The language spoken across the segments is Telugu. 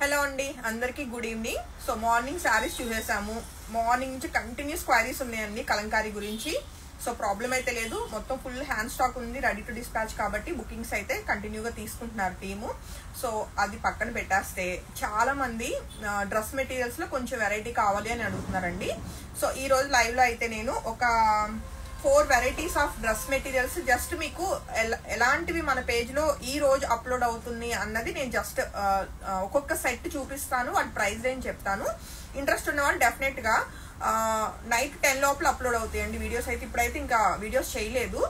హలో అండి అందరికీ good evening. So morning sarees చూసేసాము. మార్నింగ్ నుంచి కంటిన్యూస్ క్వైరీస్ ఉన్నాయండి కలంకారీ గురించి. సో ప్రాబ్లం అయితే లేదు, మొత్తం ఫుల్ హ్యాండ్ స్టాక్ ఉంది, రెడీ టు డిస్పాచ్. కాబట్టి బుకింగ్స్ అయితే కంటిన్యూగా తీసుకుంటున్నారు టీము. సో అది పక్కన పెట్టేస్తే చాలా మంది డ్రెస్ మెటీరియల్స్ లో కొంచెం వెరైటీ కావాలి అని అడుగుతున్నారండి. సో ఈ రోజు లైవ్ లో అయితే నేను ఒక 4 varieties of dress materials just మీకు ఎలాంటివి మన పేజ్ లో ఈ రోజు అప్లోడ్ అవుతుంది అన్నది నేను జస్ట్ ఒక్కొక్క సెట్ చూపిస్తాను, వాటి ప్రైస్ రేంజ్ చెప్తాను. ఇంట్రెస్ట్ ఉన్న వాళ్ళు డెఫినెట్ గా నైట్ 10 లోపల అప్లోడ్ అవుతాయండి వీడియోస్. అయితే ఇప్పుడైతే ఇంకా వీడియోస్ చేయలేదు.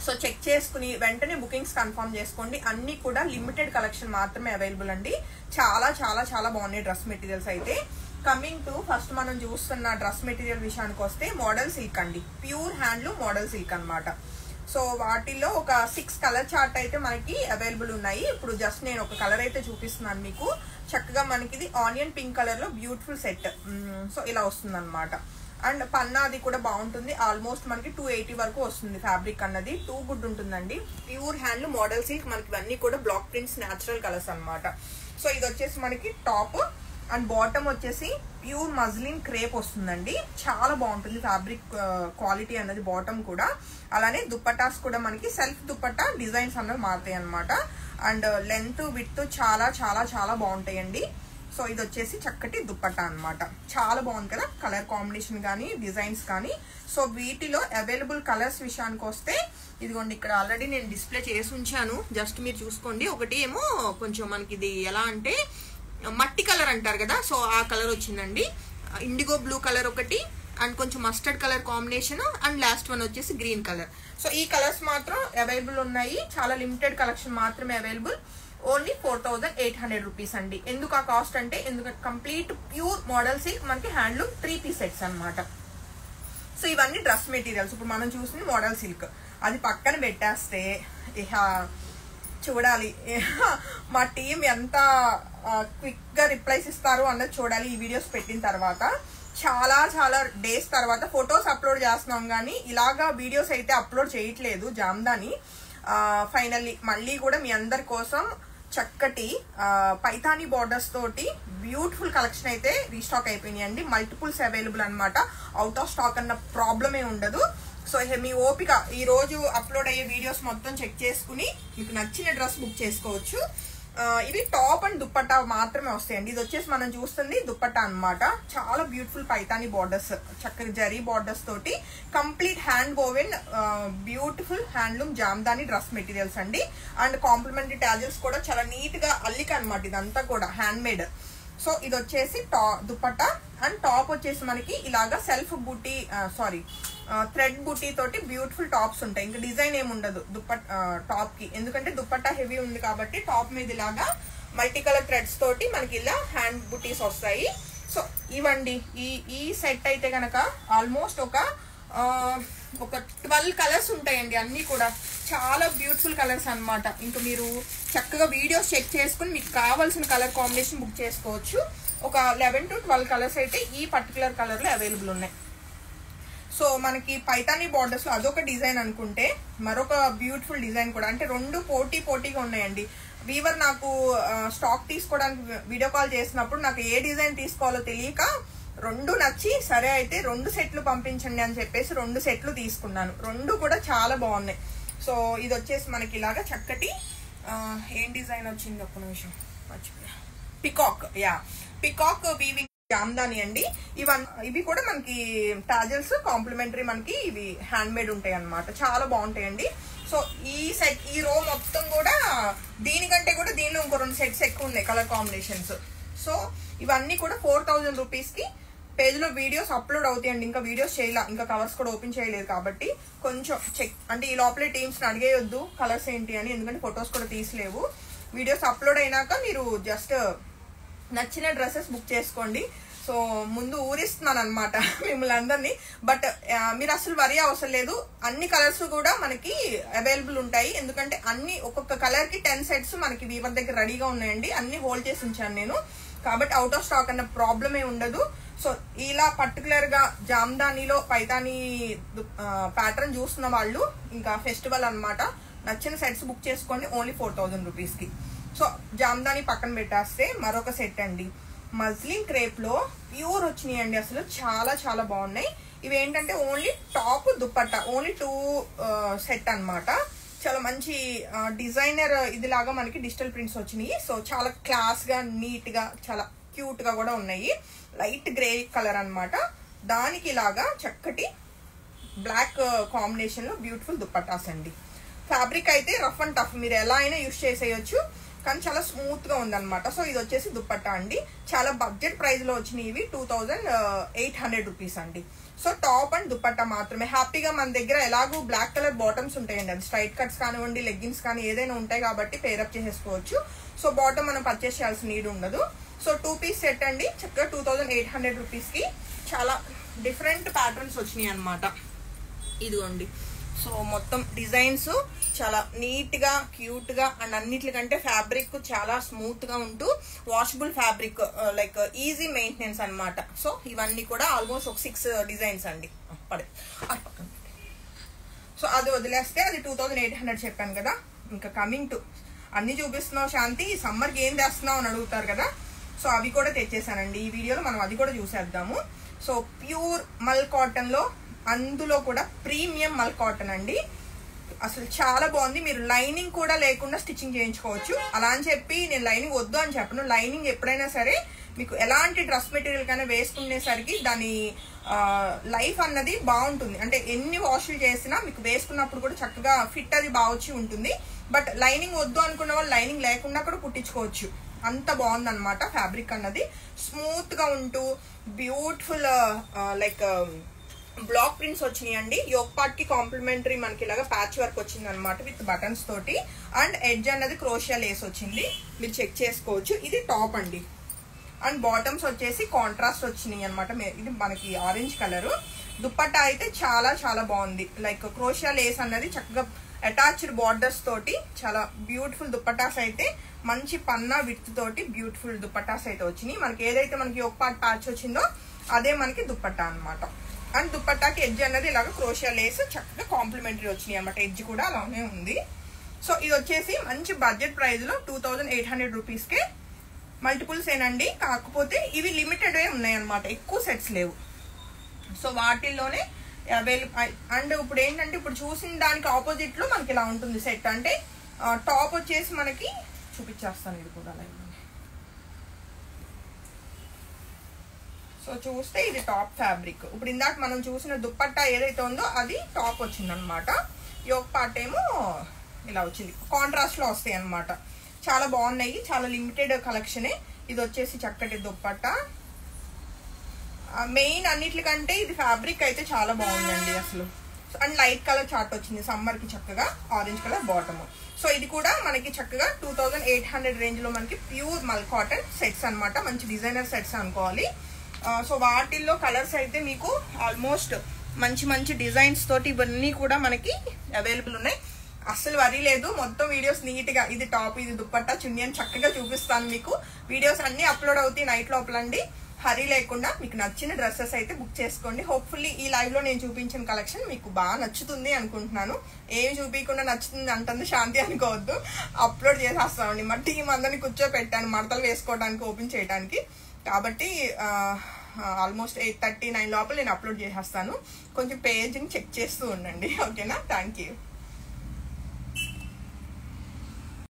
సో చెక్ చేసుకుని వెంటనే బుకింగ్స్ కన్ఫర్మ్ చేసుకోండి. అన్ని కూడా లిమిటెడ్ కలెక్షన్ మాత్రమే అవైలబుల్ అండి. చాలా చాలా చాలా బాగున్నాయి డ్రెస్ మెటీరియల్స్ అయితే. కమింగ్ టు ఫస్ట్ మనం చూస్తున్న డ్రెస్ మెటీరియల్ విషయానికి వస్తే మోడల్ సిల్క్ అండి, ప్యూర్ హ్యాండ్లూమ్ మోడల్ సిల్క్ అనమాట. సో వాటిల్లో ఒక 6 కలర్ చార్ట్ అయితే మనకి అవైలబుల్ ఉన్నాయి. ఇప్పుడు జస్ట్ నేను ఒక కలర్ అయితే చూపిస్తున్నాను మీకు. చక్కగా మనకి ఇది ఆనియన్ పింక్ కలర్ లో బ్యూటిఫుల్ సెట్. సో ఇలా వస్తుంది అనమాట. అండ్ పన్నా అది కూడా బాగుంటుంది. ఆల్మోస్ట్ మనకి 280 వరకు వస్తుంది. ఫ్యాబ్రిక్ అన్నది 2 గుడ్ ఉంటుందండి. ప్యూర్ హ్యాండ్లూమ్ మోడల్ సిల్క్, మనకి ఇవన్నీ కూడా బ్లాక్ ప్రింట్స్ న్యాచురల్ కలర్స్ అనమాట. సో ఇది వచ్చేసి మనకి టాప్ అండ్ బాటమ్ వచ్చేసి ప్యూర్ మజ్లిన్ క్రేప్ వస్తుందండి. చాలా బాగుంటుంది ఫ్యాబ్రిక్ క్వాలిటీ అన్నది బాటమ్ కూడా. అలానే దుప్పటాస్ కూడా మనకి సెల్ఫ్ దుప్పటా డిజైన్స్ అన్నది మారుతాయి అనమాట. అండ్ లెంత్ విడ్త్ చాలా చాలా చాలా బాగుంటాయండి. సో ఇది వచ్చేసి చక్కటి దుప్పటా అనమాట. చాలా బాగుంది కదా కలర్ కాంబినేషన్ కానీ డిజైన్స్ కానీ. సో వీటిలో అవైలబుల్ కలర్స్ విషయానికి వస్తే ఇదిగోండి, ఇక్కడ ఆల్రెడీ నేను డిస్ప్లే చేసి ఉంచాను, జస్ట్ మీరు చూసుకోండి. ఒకటి ఏమో కొంచెం మనకి ఇది ఎలా అంటే మట్టి కలర్ అంటారు కదా, సో ఆ కలర్ వచ్చిందండి. ఇండిగో బ్లూ కలర్ ఒకటి, అండ్ కొంచెం mustard colour combination, and last one వచ్చేసి గ్రీన్ కలర్. సో ఈ కలర్స్ మాత్రం అవైలబుల్ ఉన్నాయి. చాలా లిమిటెడ్ కలెక్షన్ మాత్రమే అవైలబుల్. ఓన్లీ 4800 రూపీస్ అండి. ఎందుకు ఆ కాస్ట్ అంటే, ఎందుకంటే కంప్లీట్ ప్యూర్ మోడల్ సిల్క్ మనకి హ్యాండ్లూమ్ 3 పీస్ సెట్స్ అనమాట. సో ఇవన్నీ డ్రెస్ మెటీరియల్స్. ఇప్పుడు మనం చూసింది మోడల్ సిల్క్. అది పక్కన పెట్టేస్తే ఇహ చూడాలి మా టీం ఎంత క్విక్ గా రిప్లైస్ ఇస్తారు అన్నది చూడాలి. ఈ వీడియోస్ పెట్టిన తర్వాత చాలా చాలా డేస్ తర్వాత ఫొటోస్ అప్లోడ్ చేస్తున్నాం, కానీ ఇలాగా వీడియోస్ అయితే అప్లోడ్ చేయట్లేదు జామ్దాని. ఫైనల్లీ మళ్ళీ కూడా మీ అందరి కోసం చక్కటి పైతానీ బార్డర్స్ తోటి బ్యూటిఫుల్ కలెక్షన్ అయితే రీస్టాక్ అయిపోయినాయి అండి. మల్టిపుల్స్ అవైలబుల్ అనమాట. అవుట్ ఆఫ్ స్టాక్ అన్న ప్రాబ్లమే ఉండదు. సో మీ ఓపిక ఈ రోజు అప్లోడ్ అయ్యే వీడియోస్ మొత్తం చెక్ చేసుకుని మీకు నచ్చిన డ్రెస్ బుక్ చేసుకోవచ్చు. ఇవి టాప్ అండ్ దుప్పట్టా మాత్రమే వస్తాయండి. ఇది వచ్చేసి మనం చూస్తుంది దుప్పట్టా అనమాట. చాలా బ్యూటిఫుల్ పైతానీ బార్డర్స్, చక్కగా జరీ బార్డర్స్ తోటి complete hand woven beautiful handloom Jamdani dress materials అండి. అండ్ కాంప్లిమెంటరీ టాజిల్స్ కూడా చాలా నీట్ గా అల్లిక అనమాట. ఇదంతా కూడా హ్యాండ్ మేడ్. సో ఇది వచ్చేసి దుప్పట్టా అండ్ టాప్ వచ్చేసి మనకి ఇలాగా సెల్ఫ్ బూటీ థ్రెడ్ బూటీ తోటి బ్యూటిఫుల్ టాప్స్ ఉంటాయి. ఇంకా డిజైన్ ఏమి ఉండదు టాప్ కి, ఎందుకంటే దుప్పట్టా హెవీ ఉంది కాబట్టి టాప్ మీద ఇలాగా మల్టీ కలర్ థ్రెడ్స్ తోటి మనకి ఇలా హ్యాండ్ బూటీస్ వస్తాయి. సో ఇవండి ఈ సెట్ అయితే కనుక ఆల్మోస్ట్ ఒక 12 కలర్స్ ఉంటాయండి. అన్ని కూడా చాలా బ్యూటిఫుల్ కలర్స్ అనమాట. ఇంకా మీరు చక్కగా వీడియోస్ చెక్ చేసుకుని మీకు కావాల్సిన కలర్ కాంబినేషన్ బుక్ చేసుకోవచ్చు. ఒక 11 to 12 కలర్స్ అయితే ఈ పర్టికులర్ కలర్ లో అవైలబుల్ ఉన్నాయి. సో మనకి పైతానీ బార్డర్స్ లో అదొక డిజైన్ అనుకుంటే మరొక బ్యూటిఫుల్ డిజైన్ కూడా, అంటే 2 పోటీగా ఉన్నాయండి. వీవర్ నాకు స్టాక్ తీసుకోవడానికి వీడియో కాల్ చేసినప్పుడు నాకు ఏ డిజైన్ తీసుకోవాలో తెలియక 2 నచ్చి సరే అయితే 2 సెట్లు పంపించండి అని చెప్పేసి 2 సెట్లు తీసుకున్నాను. 2 కూడా చాలా బాగున్నాయి. సో ఇది వచ్చేసి మనకి ఇలాగా చక్కటి ఏం డిజైన్ వచ్చింది ఒక్క నిమిషం మర్చిపోయా, పికాక్ వీవింగ్ జామ్దాని అండి. ఇవి కూడా మనకి టాజల్స్ కాంప్లిమెంటరీ మనకి ఇవి హ్యాండ్ మేడ్ ఉంటాయి అనమాట. చాలా బాగుంటాయండి. సో ఈ సెట్ ఈ రో మొత్తం కూడా దీనికంటే కూడా దీనిలో ఇంకో 2 సెట్స్ ఎక్కువ ఉన్నాయి కలర్ కాంబినేషన్స్. సో ఇవన్నీ కూడా 4000 రూపీస్ కి పేజ్ లో వీడియోస్ అప్లోడ్ అవుతాయండి. ఇంకా వీడియోస్ చేయాల, ఇంకా కవర్స్ కూడా ఓపెన్ చేయలేదు కాబట్టి కొంచెం చెక్, అంటే ఈ లోపలే టీమ్స్ ని అడిగేయొద్దు కలర్స్ ఏంటి అని, ఎందుకంటే ఫొటోస్ కూడా తీసలేవు. వీడియోస్ అప్లోడ్ అయినాక మీరు జస్ట్ నచ్చిన డ్రెస్సెస్ బుక్ చేసుకోండి. సో ముందు ఊరిస్తున్నాను అనమాట మిమ్మల్ని అందరినీ. బట్ మీరు అసలు వరి అవసరం లేదు, అన్ని కలర్స్ కూడా మనకి అవైలబుల్ ఉంటాయి. ఎందుకంటే అన్ని ఒక్కొక్క కలర్ కి 10 సెట్స్ మనకి వీవర్ దగ్గర రెడీగా ఉన్నాయండి. అన్ని హోల్డ్ చేసి ఉంచాను నేను, కాబట్టి అవుట్ ఆఫ్ స్టాక్ అన్న ప్రాబ్లమే ఉండదు. సో ఇలా పర్టికులర్ గా జామ్దానిలో పైతానీ ప్యాటర్న్ చూస్తున్న వాళ్ళు ఇంకా ఫెస్టివల్ అనమాట, నచ్చిన సెట్స్ బుక్ చేసుకోండి ఓన్లీ 4000 రూపీస్ కి. సో జామ్దాని పక్కన పెట్టేస్తే మరొక సెట్ అండి. మజ్లిన్ క్రేప్ లో ప్యూర్ వచ్చినాయి అండి. అసలు చాలా చాలా బాగున్నాయి. ఇవి ఏంటంటే only top dupatta, only 2 set అన్నమాట. చాలా మంచి డిజైనర్ ఇదిలాగా మనకి డిజిటల్ ప్రింట్స్ వచ్చినాయి. సో చాలా క్లాస్ గా, నీట్ గా, చాలా క్యూట్ గా కూడా ఉన్నాయి. లైట్ గ్రే కలర్ అన్నమాట. దానికి ఇలాగా చక్కటి బ్లాక్ కాంబినేషన్ లో బ్యూటిఫుల్ దుపట్టాస్ అండి. ఫ్యాబ్రిక్ అయితే రఫ్ అండ్ టఫ్, మీరు ఎలా అయినా యూజ్ చేసేయచ్చు, కానీ చాలా స్మూత్ గా ఉందన్నమాట. సో ఇది వచ్చేసి దుపట్టా అండి. చాలా బడ్జెట్ ప్రైస్ లో వచ్చినాయి ఇవి. 2800 రూపీస్ అండి. సో టాప్ అండ్ దుపట్టా మాత్రమే. హ్యాపీగా మన దగ్గర ఎలాగూ బ్లాక్ కలర్ బాటమ్స్ ఉంటాయండి. అది స్ట్రైట్ కట్స్ కానివ్వండి, లెగ్గిన్స్ కానీ ఏదైనా ఉంటాయి కాబట్టి పేరప్ చేసేసుకోవచ్చు. సో బాటమ్ మనం పర్చేస్ చేయాల్సిన నీడ్ ఉండదు. సో 2 పీస్ సెట్ అండి. చక్కగా 2800 రూపీస్ కి చాలా డిఫరెంట్ ప్యాటర్న్స్ వచ్చినాయి అనమాట. ఇదిగోండి. సో మొత్తం డిజైన్స్ చాలా నీట్ గా, క్యూట్ గా, అండ్ అన్నిటికంటే ఫ్యాబ్రిక్ చాలా స్మూత్ గా ఉంటూ washable fabric, like easy maintenance అన్నమాట. సో ఇవన్నీ కూడా ఆల్మోస్ట్ ఒక 6 డిజైన్స్ అండి. పడే సో అది వదిలేస్తే అది 2800 చెప్పాను కదా. ఇంకా కమింగ్ టు అన్ని చూపిస్తున్నావు శాంతి, సమ్మర్కి ఏం చేస్తున్నావు అని అడుగుతారు కదా. సో అవి కూడా తెచ్చేసానండి. ఈ వీడియోలో మనం అది కూడా చూసేద్దాము. సో ప్యూర్ మల్ కాటన్ లో, అందులో కూడా ప్రీమియం మల్ కాటన్ అండి. అసలు చాలా బాగుంది. మీరు లైనింగ్ కూడా లేకుండా స్టిచ్చింగ్ చేయించుకోవచ్చు. అలా అని చెప్పి నేను లైనింగ్ వద్దు అని చెప్పను. లైనింగ్ ఎప్పుడైనా సరే మీకు ఎలాంటి డ్రెస్ మెటీరియల్ కైనా వేసుకునేసరికి దాని లైఫ్ అన్నది బాగుంటుంది. అంటే ఎన్ని వాషులు చేసినా మీకు వేసుకున్నప్పుడు కూడా చక్కగా ఫిట్ అది బాగా వచ్చి ఉంటుంది. బట్ లైనింగ్ వద్దు అనుకున్న వాళ్ళు లైనింగ్ లేకుండా కూడా కుట్టించుకోవచ్చు. అంత బాగుంది అనమాట. ఫ్యాబ్రిక్ అన్నది స్మూత్ గా ఉంటూ బ్యూటిఫుల్ లైక్ బ్లాక్ ప్రింట్స్ వచ్చినాయి అండి. యోక్ పార్ట్ కి కాంప్లిమెంటరీ మనకి ఇలాగా ప్యాచ్ వర్క్ వచ్చింది అనమాట విత్ బటన్స్ తోటి. అండ్ ఎడ్జ్ అనేది క్రోషియా లేస్ వచ్చింది, మీరు చెక్ చేసుకోవచ్చు. ఇది టాప్ అండి. అండ్ బాటమ్స్ వచ్చేసి కాంట్రాస్ట్ వచ్చినాయి అనమాట. ఇది మనకి ఆరెంజ్ కలర్. దుపట్టా అయితే చాలా చాలా బాగుంది. లైక్ క్రోషియా లేస్ అన్నది చక్కగా అటాచ్డ్ బార్డర్స్ తోటి చాలా బ్యూటిఫుల్ దుపట్టాస్ అయితే, మంచి పన్నా విత్ తోటి బ్యూటిఫుల్ దుపట్టాస్ అయితే వచ్చినాయి. మనకి ఏదైతే మనకి యోక్ పార్ట్ ప్యాచ్ వచ్చిందో అదే మనకి దుపట్టా అనమాట. అండ్ దుపట్టాకి ఎడ్జ్ అన్నది ఇలాగ క్రోషియా లేస్ చక్కగా కాంప్లిమెంటరీ వచ్చినాయి అనమాట. ఎడ్జ్ కూడా అలానే ఉంది. సో ఇది వచ్చేసి మంచి బడ్జెట్ ప్రైస్ లో 2800 రూపీస్ కే మల్టిపుల్స్ ఏనండి. కాకపోతే ఇవి లిమిటెడ్ ఉన్నాయి అనమాట, ఎక్కువ సెట్స్ లేవు. So వాటిల్లోనే available. అండ్ ఇప్పుడు ఏంటంటే ఇప్పుడు చూసిన దానికి ఆపోజిట్ లో మనకి ఇలా ఉంటుంది సెట్. అంటే టాప్ వచ్చేసి మనకి చూపించేస్తాను, ఇది కూడా లైవ్. సో చూస్తే ఇది టాప్ ఫ్యాబ్రిక్. ఇప్పుడు ఇందాక మనం చూసిన దుపట్టా ఏదైతే ఉందో అది టాప్ వచ్చింది అనమాట. యోక్ పార్ట్ ఏమో ఇలా వచ్చింది, కాంట్రాస్ట్ లో వస్తాయి అనమాట. చాలా బాగున్నాయి, చాలా లిమిటెడ్ కలెక్షనే. ఇది వచ్చేసి చక్కటి దుపట్టా. మెయిన్ అన్నిటికంటే ఇది ఫ్యాబ్రిక్ అయితే చాలా బాగుందండి అసలు. అండ్ లైట్ కలర్ చార్ట్ వచ్చింది సమ్మర్ కి, చక్కగా ఆరెంజ్ కలర్ బాటమ్. సో ఇది కూడా మనకి చక్కగా 2800 రేంజ్ లో మనకి ప్యూర్ మల్ కాటన్ సెట్స్ అనమాట. మంచి డిజైనర్ సెట్స్ అనుకోవాలి. సో వాటిల్లో కలర్స్ అయితే మీకు ఆల్మోస్ట్ మంచి మంచి డిజైన్స్ తోటి ఇవన్నీ కూడా మనకి అవైలబుల్ ఉన్నాయి. అస్సలు వరీ లేదు. మొత్తం వీడియోస్ నీట్ గా, ఇది టాప్, ఇది దుపట్టా, చున్నీ అని చక్కగా చూపిస్తాను మీకు. వీడియోస్ అన్ని అప్లోడ్ అవుతాయి నైట్ లోపలండి. హరీ లేకుండా మీకు నచ్చిన డ్రెస్సెస్ అయితే బుక్ చేసుకోండి. హోప్ఫుల్లీ ఈ లైవ్ లో నేను చూపించిన కలెక్షన్ మీకు బాగా నచ్చుతుంది అనుకుంటున్నాను. ఏమి చూపించకుండా నచ్చుతుంది అంటుంది శాంతి అనుకోవద్దు. అప్లోడ్ చేసేస్తామండి. మా టీం అందరినీ కూర్చోపెట్టాను మడతలు వేసుకోవడానికి, ఓపెన్ చేయడానికి. కాబట్టి ఆల్మోస్ట్ 8:39 లోపల నేను అప్లోడ్ చేసేస్తాను. కొంచెం పేజ్ని చెక్ చేస్తూ ఉండండి. ఓకేనా? Thank you.